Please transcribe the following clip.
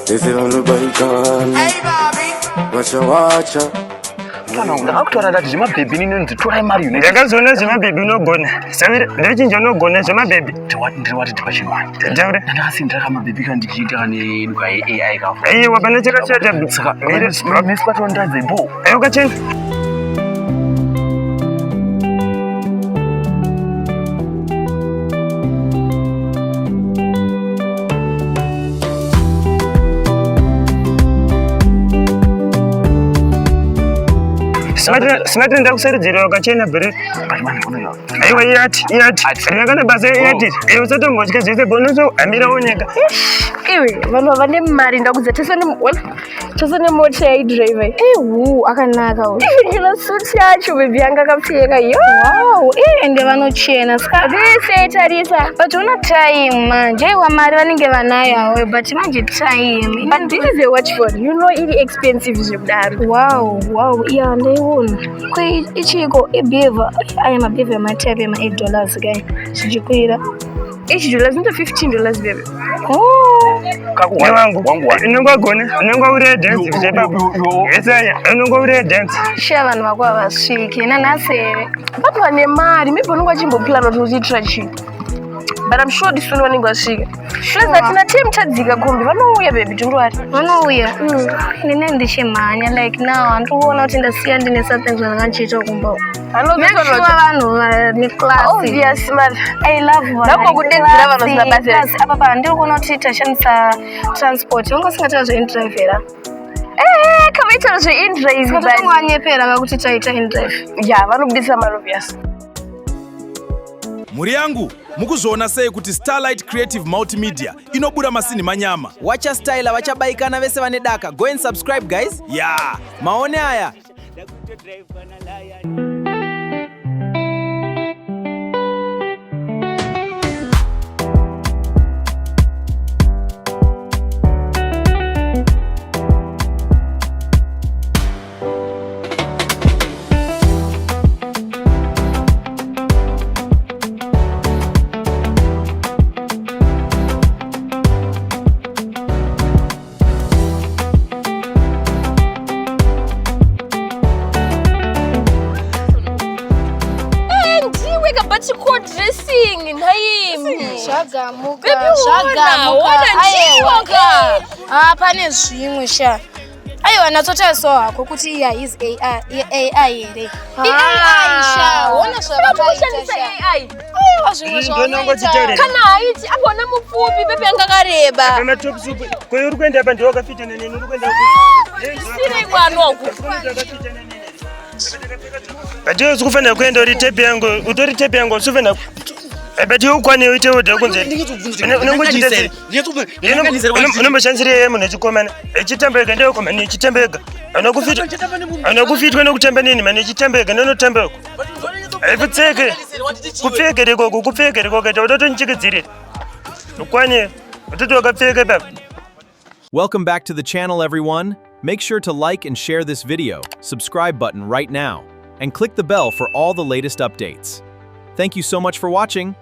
If you wanna Vakandimaka, hey Bobby, watch out. Ndakakutwara ndati zvima baby nini nditwara mari unit. Ndakazona zvima baby unogona. Savira ndichinja unogona zvima baby. Ndiriwati tipachimani. Taure. Ndakasindira kama baby kandi chiita kane duka AI kafu. Aiwa pane chakachata saka mimi patondadze bo. Ayo kachena. Smart ndakusaridzira wakachena bere. Pachimani kunoyo. Aiwa yati. Ndakana basa yati. Aiwa usatombotya zvese bonoso amira oneka. Iwe vanhu vane mari ndakudza tosane mota yaidriver. Akanaka uyu. Ino suit yacho baby yanga akapfeka. Wow, ende vanochena ska vese tarisa. But una time manje wa mari vanenge vanayo but manje time. But this is a watch phone. You know it expensive zvekudaro. Wow, yeah, ndaiona. Kwe ichiko ibeva. Aya mabeva matape ma $8 guy. Sijikwira. $8 into $15 baby. Kakwa wangu. Inongogona. Inongoure dance kuchepa. Yesaya. Inongoure dance. Shava nmakwa vasviki nanasere. But vane mari maybe unongo chimboplan kuti uchiitira chii. But I'm sure this one vanenge vasvika. Plus that tina team tadzika kombi vanouya baby tongwari. Vanouya. Nene ndichimhanya like now andikuona kuti ndasiya ndine something zvanganchiita kumba. Vanhu vane class. Obvious man. I love vanhu. Ndakokudedzera vanhu zina basa. Apa pa ndikuona kuti tashandisa transport. Wanga singataura zveindrivera. Kavaitaura zveindrive. Skatonganyepera kakuti taita indrive. Yeah, vanobudisa mari obvious. Muri yangu, mukuzoona sei kuti Starlight Creative Multimedia inobuda masini manyama. Wacha styler, wacha baikana vese vane Daka. Go and subscribe guys. Yeah. Maone haya. Dressing naimi zvagamuka pane zvimwe sha aiwa natotarisawo hako kuti iya is AI here AI sha wona zvavakushandisa AI aiwa zvimwe zvavanoita kana haiti agona mupfupi pepe anga kareba Kana top soup. Ko uri kuenda apa ndiwo kafita nene uri kuenda siri kwanoku. Bajo usikufanira kuenda uri tape yangu, utori tape yangu usufana. Bati ukwane uite wode kunze. Unongochitese. Unomboshanzira yeye munhu chikomana. Echitambeka ndiyo komana echitambeka. Anokufitwa nokutamba nini mane echitambeka nonotambeka. Aipfeke. Kupfeke reko kupfeke reko kata utotonchikidzirira. Ukwane utoti wakapfeka baba. Welcome back to the channel everyone. Make sure to like and share this video, subscribe button right now, and click the bell for all the latest updates. Thank you so much for watching.